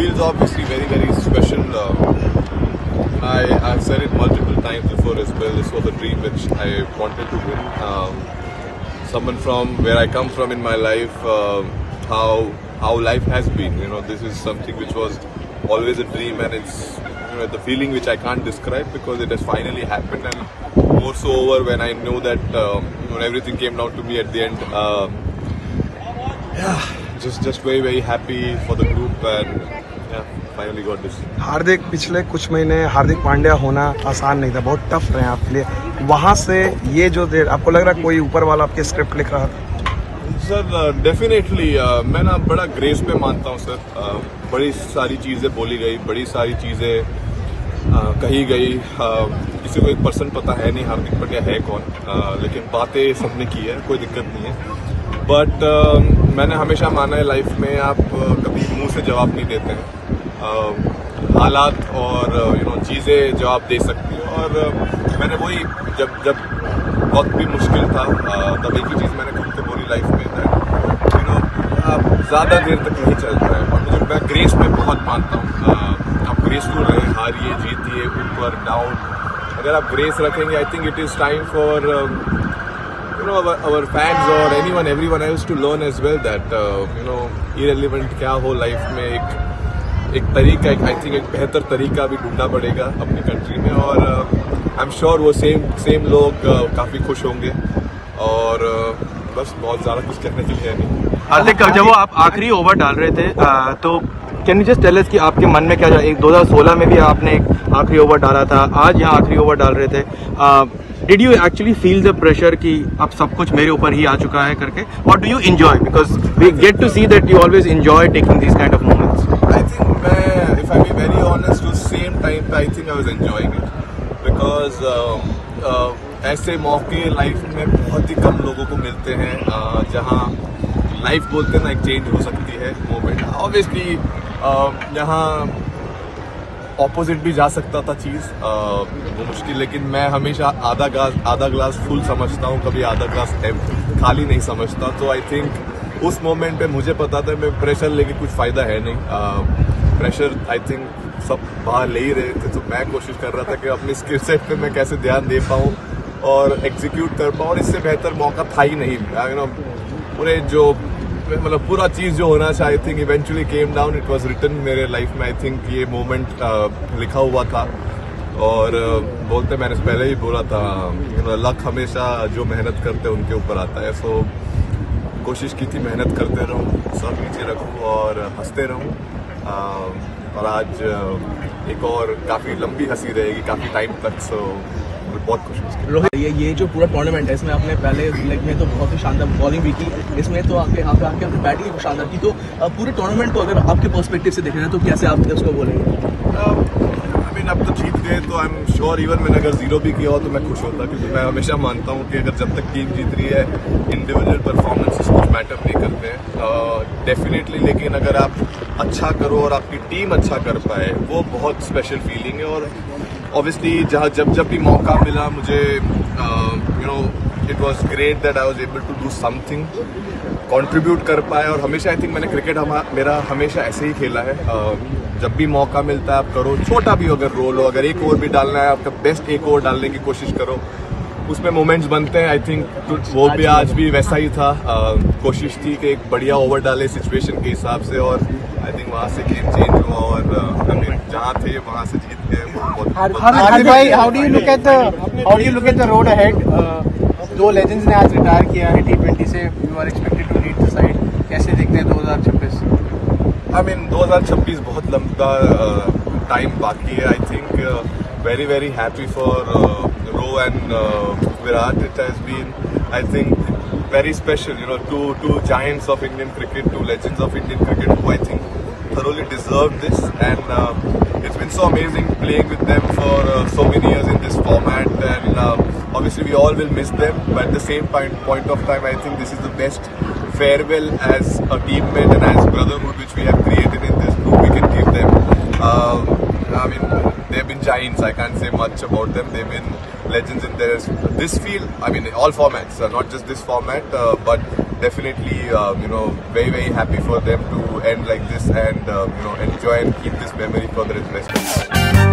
feels obviously very, very special. I've said it multiple times before as well. This was a dream which I wanted to win. Someone from where I come from in my life, how life has been. You know, this is something which was always a dream, and it's the feeling which I can't describe because it has finally happened, and more so over when I know that when everything came down to me at the end. Just very, very happy for the group, and finally got this. हार्दिक, पिछले कुछ महीने हार्दिक पांड्या होना आसान नहीं था, बहुत tough रहे आपके लिए। वहाँ से ये जो देर आपको लग रहा है कोई ऊपर वाला आपके स्क्रिप्ट लिख रहा था? सर डेफिनेटली मैं ना बड़ा ग्रेस पे मानता हूँ सर। बड़ी सारी चीज़ें बोली गई, बड़ी सारी चीज़ें कही गई। किसी को 1% पता है नहीं हार्दिक पांड्या है कौन, लेकिन बातें सबने की है, कोई दिक्कत नहीं है। बट मैंने हमेशा माना है लाइफ में आप कभी मुंह से जवाब नहीं देते हैं। हालात और चीज़ें जवाब दे सकती हैं, और मैंने वही जब वक्त भी मुश्किल था तब एक ही चीज़ मैंने खुद को बोली लाइफ में, आप ज़्यादा देर तक नहीं चलता है। और मैं ग्रेस में बहुत मानता हूँ। आप ग्रेसफुल रहे, हारिए जीतिए, ऊपर डाउन, अगर आप ग्रेस रखेंगे I think it is time for our fans or everyone else to learn as well that irrelevant क्या हो लाइफ में, एक तरीका, आई थिंक एक बेहतर तरीका भी ढूंढना पड़ेगा अपनी कंट्री में, और आई एम श्योर वो सेम लोग काफ़ी खुश होंगे, और बस बहुत ज़्यादा कुछ कहने के लिए है नहीं। हार्दिक, जब वो आप आखिरी ओवर डाल रहे थे तो can you just tell us कि आपके मन में क्या था? 2016 में भी आपने एक आखिरी ओवर डाला था, आज यहाँ आखिरी ओवर डाल रहे थे। Did you actually feel the pressure कि अब सब कुछ मेरे ऊपर ही आ चुका है करके, or do you enjoy, because we get to see that you always enjoy taking these kind of moments? I think if I be very honest, to same time I think I was enjoying it because ऐसे मौके life में बहुत ही कम लोगों को मिलते हैं जहाँ life बोलते हैं ना एक चेंज हो सकती है मोमेंट। ऑब्वियसली यहाँ ऑपोजिट भी जा सकता था चीज़, वो मुश्किल, लेकिन मैं हमेशा आधा ग्लास फुल समझता हूँ, कभी आधा ग्लास खाली नहीं समझता। तो आई थिंक उस मोमेंट पे मुझे पता था मैं प्रेशर लेके कुछ फ़ायदा है नहीं। प्रेशर आई थिंक सब बाहर ले ही रहे थे, तो मैं कोशिश कर रहा था कि अपनी स्किल सेट पे मैं कैसे ध्यान दे पाऊँ और एग्जीक्यूट कर पाऊँ, और इससे बेहतर मौका था ही नहीं। पूरे जो मतलब पूरा चीज़ जो होना चाहिए I think eventually came down, it was written मेरे लाइफ में। आई थिंक ये मोमेंट लिखा हुआ था, और बोलते मैंने पहले ही बोला था लक हमेशा जो मेहनत करते हैं उनके ऊपर आता है। सो कोशिश की थी मेहनत करते रहूँ, सब नीचे रखूँ और हंसते रहूँ, और आज एक और काफ़ी लंबी हंसी रहेगी काफ़ी टाइम तक। सो बहुत खुश। ये जो पूरा टूर्नामेंट है इसमें आपने पहले लेग में तो बहुत ही शानदार बॉलिंग भी की, इसमें तो आपके आपने बैटिंग भी शानदार की। तो पूरे टूर्नामेंट को अगर आपके पर्सपेक्टिव से देख रहे हैं तो कैसे आप उसको बोलेंगे? आई मीन अब तो जीत गए तो आई एम श्योर इवन मैंने अगर 0 भी किया हो तो मैं खुश होता, क्योंकि मैं हमेशा मानता हूँ कि अगर जब तक टीम जीत रही है इंडिविजुअल परफॉर्मेंसेस कुछ मैटर नहीं करते हैं डेफिनेटली, लेकिन अगर आप अच्छा करो और आपकी टीम अच्छा कर पाए वो बहुत स्पेशल फीलिंग है। और ऑब्वियसली जब भी मौका मिला मुझे it was great that I was able to do something, contribute कर पाए। और हमेशा आई थिंक मैंने क्रिकेट मेरा हमेशा ऐसे ही खेला है, जब भी मौका मिलता है आप करो, छोटा भी अगर रोल हो, अगर एक ओवर भी डालना है आपका बेस्ट एक ओवर डालने की कोशिश करो, उसमें मोमेंट्स बनते हैं। आई थिंक वो भी आज भी वैसा ही था, कोशिश थी कि एक बढ़िया ओवर डाले सिचुएशन के हिसाब से, और आई थिंक वहाँ से गेम चेंज हुआ, और जहाँ थे वहाँ से जीत गए। हार्दिक भाई, how do you look at the road ahead? दो लेजेंड्स ने आज रिटायर किया है T20 से, you are expected to lead the side, कैसे देखते हैं 2026? आई मीन 2026 बहुत लंबा टाइम बाकी है। I think very, very happy for Row and Virat. It has been, I think, very special, two giants of Indian cricket, two legends of Indian cricket who I think thoroughly deserved this, and it's been so amazing playing with them for so many years in this format, and obviously we all will miss them, but at the same point of time I think this is the best farewell as a teammate and as brotherhood which we have created in this group we can give them. I mean, they've been giants, I can't say much about them, they've been legends in this field, I mean all formats, not just this format, but definitely very happy for them to end like this and enjoy and keep this memory for the rest of the life.